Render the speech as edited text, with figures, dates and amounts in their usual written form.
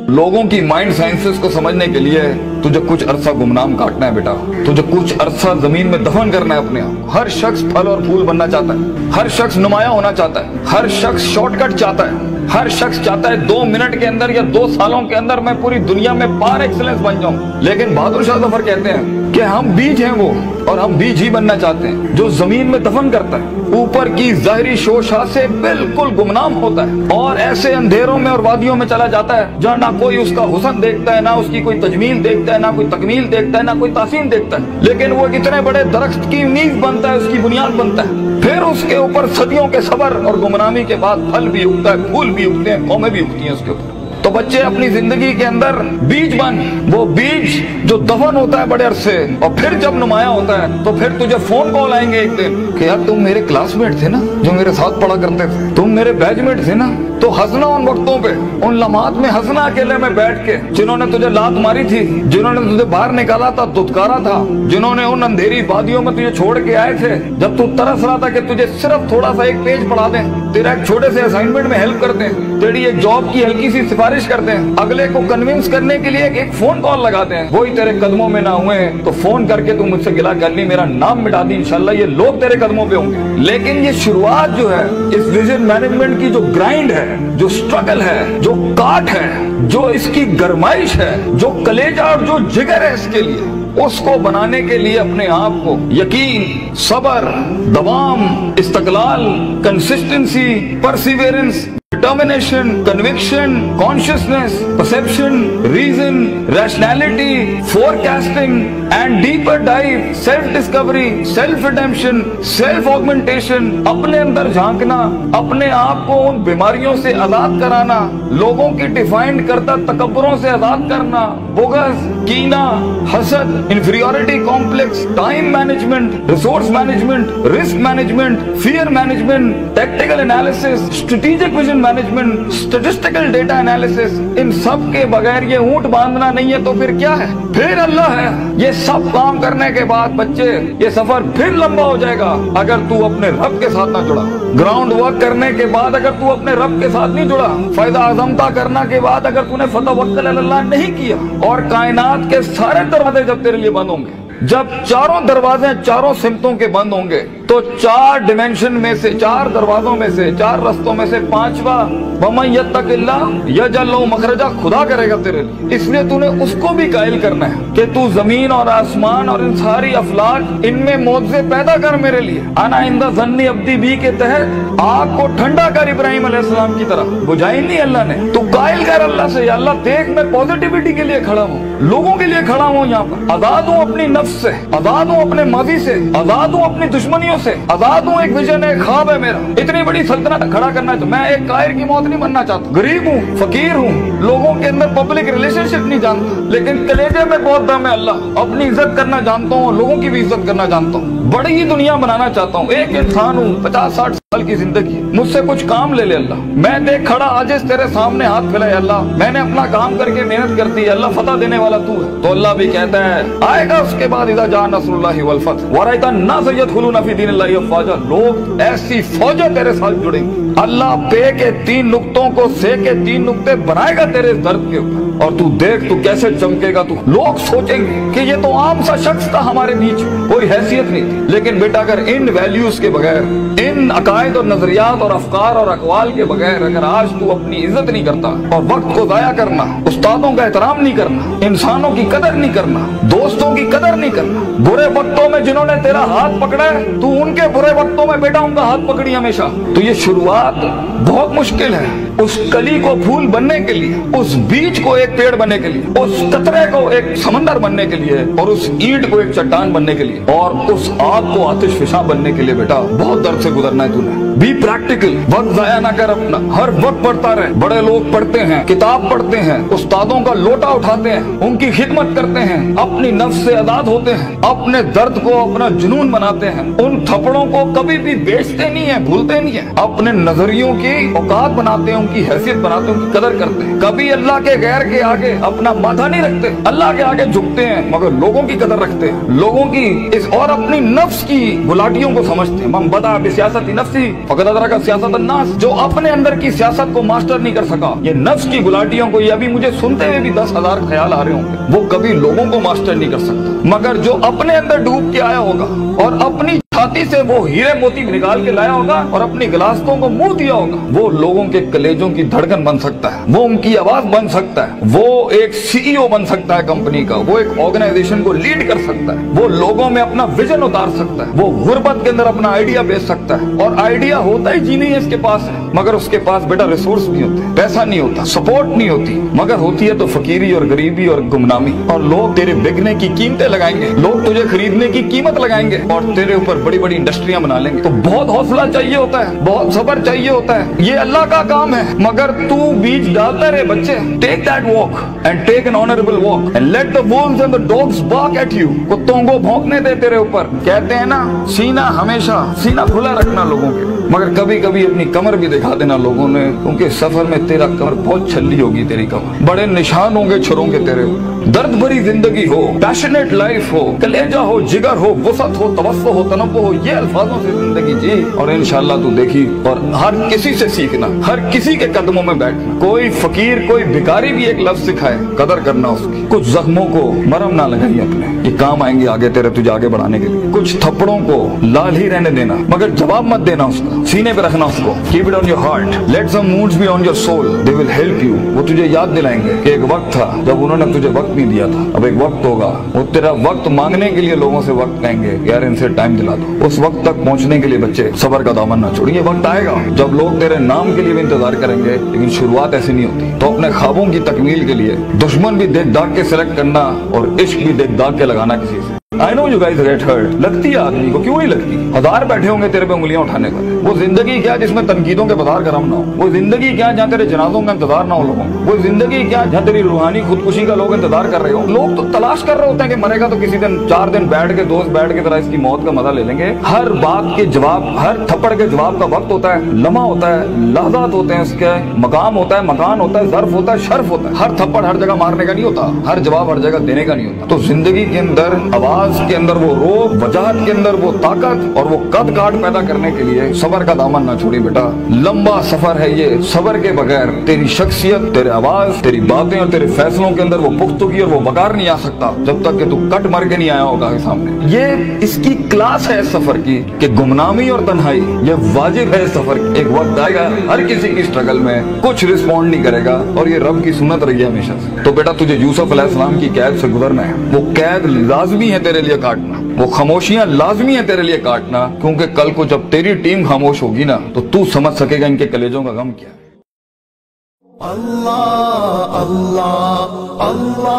लोगों की mind sciences को समझने के लिए तुझे कुछ अरसा गुमनाम काटना है बेटा, तुझे कुछ अरसा जमीन में दफन करना है अपने आप। हर शख्स फल और फूल बनना चाहता है, हर शख्स नुमाया होना चाहता है, हर शख्स शॉर्टकट चाहता है, हर शख्स चाहता है 2 मिनट के अंदर या 2 सालों के अंदर मैं पूरी दुनिया में पार एक्सीलेंस बन जाऊं। लेकिन बहादुर शाह जफर कहते हैं कि हम बीज हैं वो, और हम बीज ही बनना चाहते हैं जो जमीन में दफन करता है, ऊपर की ज़ाहिरी शोशा से बिल्कुल गुमनाम होता है और ऐसे अंधेरों में और वादियों में चला जाता है जहाँ ना कोई उसका हुस्न देखता है, ना उसकी कोई तजमील देखता है, ना कोई तकमील देखता है, ना कोई तासीन देखता है। लेकिन वो इतने बड़े दरख्त की नींव बनता है, उसकी बुनियाद बनता है, फिर उसके ऊपर सदियों के सबर और गुमनामी के बाद फल भी उगता है, फूल भी उगते हैं, कौमें भी उगती हैं उसके ऊपर। तो बच्चे अपनी जिंदगी के अंदर बीज बन, वो बीज जो दफन होता है बड़े अरसे और फिर जब नुमाया होता है तो फिर तुझे फोन कॉल आएंगे एक दिन कि यार तुम मेरे क्लासमेट थे ना जो मेरे साथ पढ़ा करते थे, तुम मेरे बैचमेट थे ना। तो हंसना उन वक्तों पे, उन लम्हात में हंसना अकेले में बैठ के, जिन्होंने तुझे लात मारी थी, जिन्होंने तुझे बाहर निकाला था, दुत्कारा था, जिन्होंने उन अंधेरी वादियों में तुझे छोड़ के आए थे जब तू तरस रहा था कि तुझे सिर्फ थोड़ा सा एक पेज पढ़ा दें, तेरा एक छोटे से असाइनमेंट में हेल्प कर दें, तेरी एक जॉब की हल्की सी सिफारिश कर दें, अगले को कन्विंस करने के लिए एक फोन कॉल लगाते हैं, वही तेरे कदमों में ना हुए तो फोन करके तू मुझसे गिला कर ली, मेरा नाम मिटा दी, इंशाल्लाह ये लोग तेरे कदमों पे होंगे। लेकिन ये शुरुआत जो है इस विजन मैनेजमेंट की, जो ग्राइंड है, जो स्ट्रगल है, जो काट है, जो इसकी गरमाइश है, जो कलेजा और जो जिगर है इसके लिए, उसको बनाने के लिए अपने आप को यकीन, सबर, दवाम, इस्तकलाल, consistency, perseverance, determination, conviction, consciousness, perception, reason, rationality, forecasting and deeper dive, self-discovery, self-redemption, self-augmentation, अपने अंदर झांकना, अपने आप को उन बीमारियों से आजाद कराना, लोगों की डिफाइंड करता तकब्बरों से आजाद करना, बोगस, कीना, हसद, inferiority complex, time management, resource management, risk management, fear management, tactical analysis, strategic vision management, statistical data analysis, इन सब के बगैर ये ऊंट बांधना नहीं है तो फिर क्या है? फिर अल्लाह है। ये सब काम करने के बाद बच्चे ये सफर फिर लंबा हो जाएगा अगर तू अपने रब के साथ ना जुड़ा। ग्राउंड वर्क करने के बाद अगर तू अपने रब के साथ नहीं जुड़ा, फायदा आजमता करना के बाद अगर तूने फतवक्कुल अल्लाह नहीं किया, और कायनात के सारे दरवाजे जब तेरे लिए बंद होंगे, जब चारों दरवाजे चारों सिमतों के बंद होंगे, तो 4 डिमेंशन में से, 4 दरवाजों में से, 4 रस्तों में से 5वां वमन यत्तकिल्लाह यजअल लहू मखरजा खुदा करेगा तेरे लिए। इसलिए तूने उसको भी कायल करना है कि तू जमीन और आसमान और इन सारी अफलाक, इनमें मौजे पैदा कर मेरे लिए। अना इंदा ज़न्नी अब्दी बी के तहत आग को ठंडा कर इब्राहिम अलैहिस्सलाम की तरह, बुझाई नहीं अल्लाह ने। तू कायल कर अल्लाह से, अल्लाह देख मैं पॉजिटिविटी के लिए खड़ा हूँ, लोगों के लिए खड़ा हूँ, यहाँ पर आजाद हूँ अपनी नफ्स से, आजाद हूँ अपने माजी से, आजाद हूँ अपनी दुश्मनियों से, आजाद हूँ। एक विजन है, ख्वाब है मेरा, इतनी बड़ी सल्तनत खड़ा करना है। तो मैं एक कायर की मौत नहीं बनना चाहता, गरीब हूँ, फकीर हूँ, लोगों के अंदर पब्लिक रिलेशनशिप नहीं जानता, लेकिन कलेजे में बहुत दम है अल्लाह। अपनी इज्जत करना जानता हूँ, लोगों की भी इज्जत करना जानता हूँ, बड़ी ही दुनिया बनाना चाहता हूँ। एक इंसान हूँ, 50-60 साल की जिंदगी, मुझसे कुछ काम ले ले अल्लाह। मैं देख खड़ा आज तेरे सामने हाथ फैलाए अल्लाह, मैंने अपना काम करके मेहनत कर दी अल्लाह, फतह देने वाला तू है। तो अल्लाह भी कहता है आएगा उसके बाद इज़ा जा नस्रुल्लाहि वल फतह व रअयता अन्नास यदखुलूना फी दीनिल्लाहि अफ़वाजा, लोग ऐसी फौजें तेरे साथ जुड़ेंगी। अल्लाह पे के 3 नुक्तों को से के 3 नुक्ते बनाएगा तेरे दर्द के ऊपर, और तू देख तू कैसे चमकेगा। तू लोग सोचेंगे कि ये तो आम सा शख्स था, हमारे बीच कोई हैसियत नहीं थी। लेकिन बेटा अगर इन वैल्यूज के बगैर, इन अकायद और नजरियात और अफकार और अकवाल के बगैर अगर आज तू अपनी इज्जत नहीं करता, और वक्त को जाया करना, उस्तादों का एहतराम नहीं करना, इंसानों की कदर नहीं करना, दोस्तों की कदर नहीं करना, बुरे वक्तों में जिन्होंने तेरा हाथ पकड़ा है तू उनके बुरे वक्तों में बेटा उनका हाथ पकड़ी हमेशा। तो ये शुरुआत बहुत मुश्किल है। उस कली को फूल बनने के लिए, उस बीज को एक पेड़ बनने के लिए, उस कतरे को एक समंदर बनने के लिए, और उस ईंट को एक चट्टान बनने के लिए, और उस आग को आतिशफिशा बनने के लिए बेटा बहुत दर्द से गुजरना है तूने। बी प्रैक्टिकल, वक्त जाया ना कर अपना, हर वक्त पढ़ता रहे। बड़े लोग पढ़ते हैं, किताब पढ़ते हैं, उस्तादों का लोटा उठाते हैं, उनकी खिदमत करते हैं, अपनी नफ्स से आजाद होते हैं, अपने दर्द को अपना जुनून बनाते हैं, उन थप्पड़ों को कभी भी बेचते नहीं है, भूलते नहीं है, अपने नजरियों की औकात बनाते हैं, उनकी हैसियत बनाते हैं, उनकी कदर करते हैं। कभी अल्लाह के गैर के आगे अपना माथा नहीं रखते, अल्लाह के आगे झुकते हैं, मगर लोगों की कदर रखते हैं, लोगों की इस और अपनी नफ्स की गुलाटियों को समझते हैं। मन बदा बिसियासती नफ्सी फक़द अदरका सियासत अन्नास, जो अपने अंदर की सियासत को मास्टर नहीं कर सका, ये नफ्स की गुलाटियों को, ये अभी मुझे सुनते हुए भी 10,000 ख्याल आ रहे होंगे, वो कभी लोगों को मास्टर नहीं कर सकता। मगर जो अपने अंदर डूब के आया होगा और अपनी छाती से वो हीरे मोती निकाल के लाया होगा और अपनी गिलासों को मुंह दिया होगा, वो लोगों के कलेजों की धड़कन बन सकता है, वो उनकी आवाज बन सकता है, वो एक सीईओ बन सकता है कंपनी का, वो एक ऑर्गेनाइजेशन को लीड कर सकता है, वो लोगों में अपना विजन उतार सकता है, वो गुर्बत के अंदर अपना आइडिया बेच सकता है। और आइडिया होता ही जी नहीं है इसके पास है, मगर उसके पास बेटा रिसोर्स नहीं होते, पैसा नहीं होता, सपोर्ट नहीं होती, मगर होती है तो फकीरी और गरीबी और गुमनामी। और लोग तेरे बिकने की कीमतें लगाएंगे, लोग तुझे खरीदने की कीमत लगाएंगे और तेरे ऊपर बड़ी बड़ी इंडस्ट्रियां बना लेंगे। तो बहुत हौसला चाहिए होता है, बहुत सब्र चाहिए होता है, ये अल्लाह का काम है। मगर तू बीज डालता रहे बच्चे, take that walk and take an honourable walk and let the wolves and the dogs bark at you. कुत्तों को भौंकने दे तेरे ऊपर। कहते हैं ना, सीना हमेशा सीना खुला रखना लोगों के, मगर कभी कभी अपनी कमर भी दिखा देना लोगों ने, क्योंकि सफर में तेरा कमर बहुत छल्ली होगी, तेरी कमर बड़े निशान होंगे छुरों के तेरे। दर्द भरी जिंदगी हो, पैशनेट लाइफ हो, कलेजा हो, जिगर हो, वसत हो, तवस्सो हो, तनव्वु हो, ये अल्फाजों से जिंदगी जी और इंशाअल्लाह तू देखी। और हर किसी से सीखना, हर किसी के कदमों में बैठना। कोई फकीर, कोई भिखारी भी एक लफ्ज सिखाए, कदर करना उसकी। कुछ जख्मों को मरहम ना लगाइए अपने, ये काम आएंगे आगे तेरे, तुझे आगे बढ़ाने के लिए। कुछ थप्पड़ों को लाल ही रहने देना, मगर जवाब मत देना उसका, सीने पे रखना उसको। Keep it on your heart, let some wounds be on your soul, they will help you. वो तुझे याद दिलाएंगे कि एक वक्त था जब उन्होंने तुझे वक्त नहीं दिया था, अब एक वक्त होगा, वो तेरा वक्त मांगने के लिए लोगों से वक्त कहेंगे, यार इनसे टाइम दिला दो। उस वक्त तक पहुंचने के लिए बच्चे सब्र का दामन ना छोड़िए। वक्त आएगा जब लोग तेरे नाम के लिए भी इंतजार करेंगे, लेकिन शुरुआत ऐसी नहीं होती। तो अपने ख्वाबों की तकमील के लिए दुश्मन भी देख दाग के सिलेक्ट करना और इश्क भी देख दाग के लगाना किसी से। I know you guys get hurt, लगती है आदमी को, क्यों नहीं लगती? हजार बैठे होंगे तेरे पे उंगलियां उठाने पर। वो जिंदगी क्या जिसमें तनकीदों के बाजार गरम ना हो? वो जिंदगी क्या जहाँ तेरे जनाजों का इंतजार ना हो लोगों? वो जिंदगी क्या जहाँ तेरी रूहानी खुदकुशी का लोग इंतजार कर रहे हो? लोग तो तलाश कर रहे होते हैं कि मरेगा तो किसी दिन 4 दिन बैठ के, दोस्त बैठ के तरह इसकी मौत का मजा ले लेंगे। हर बात के जवाब, हर थप्पड़ के जवाब का वक्त होता है, लम्हा होता है, लहजात होते हैं, उसके मकाम होता है, मकान होता है, ज़र्फ होता है, शर्फ होता है। हर थप्पड़ हर जगह मारने का नहीं होता, हर जवाब हर जगह देने का नहीं होता। तो जिंदगी के अंदर आवाज के अंदर वो रोब, वजाहत के अंदर वो ताकत और वो कद काट पैदा करने के लिए सबर का दामन ना छोड़ी बेटा। लंबा सफर है ये, सबर के बगैर तेरी शख्सियत, तेरे आवाज, तेरी बातें और तेरे फैसलों के अंदर वो पुख्तगी और वो वकार नहीं आ सकता जब तक कि तू कट मर के नहीं आया होगा के सामने। ये इसकी क्लास है इस सफर की कि गुमनामी और तन्हाई ये वाजिब है इस सफर की। एक वक्त आएगा हर किसी की स्ट्रगल में कुछ रिस्पॉन्ड नहीं करेगा और ये रब की सुन्नत रही है हमेशा से। तो बेटा तुझे यूसुफ अलैहिस्सलाम की कैद से गुजरना है, वो कैद लाजमी है तेरे लिए काटना, वो खामोशियां लाजमी है तेरे लिए काटना, क्योंकि कल को जब तेरी टीम खामोश होगी ना तो तू समझ सकेगा इनके कलेजों का गम क्या है। अल्लाह अल्लाह अल्लाह।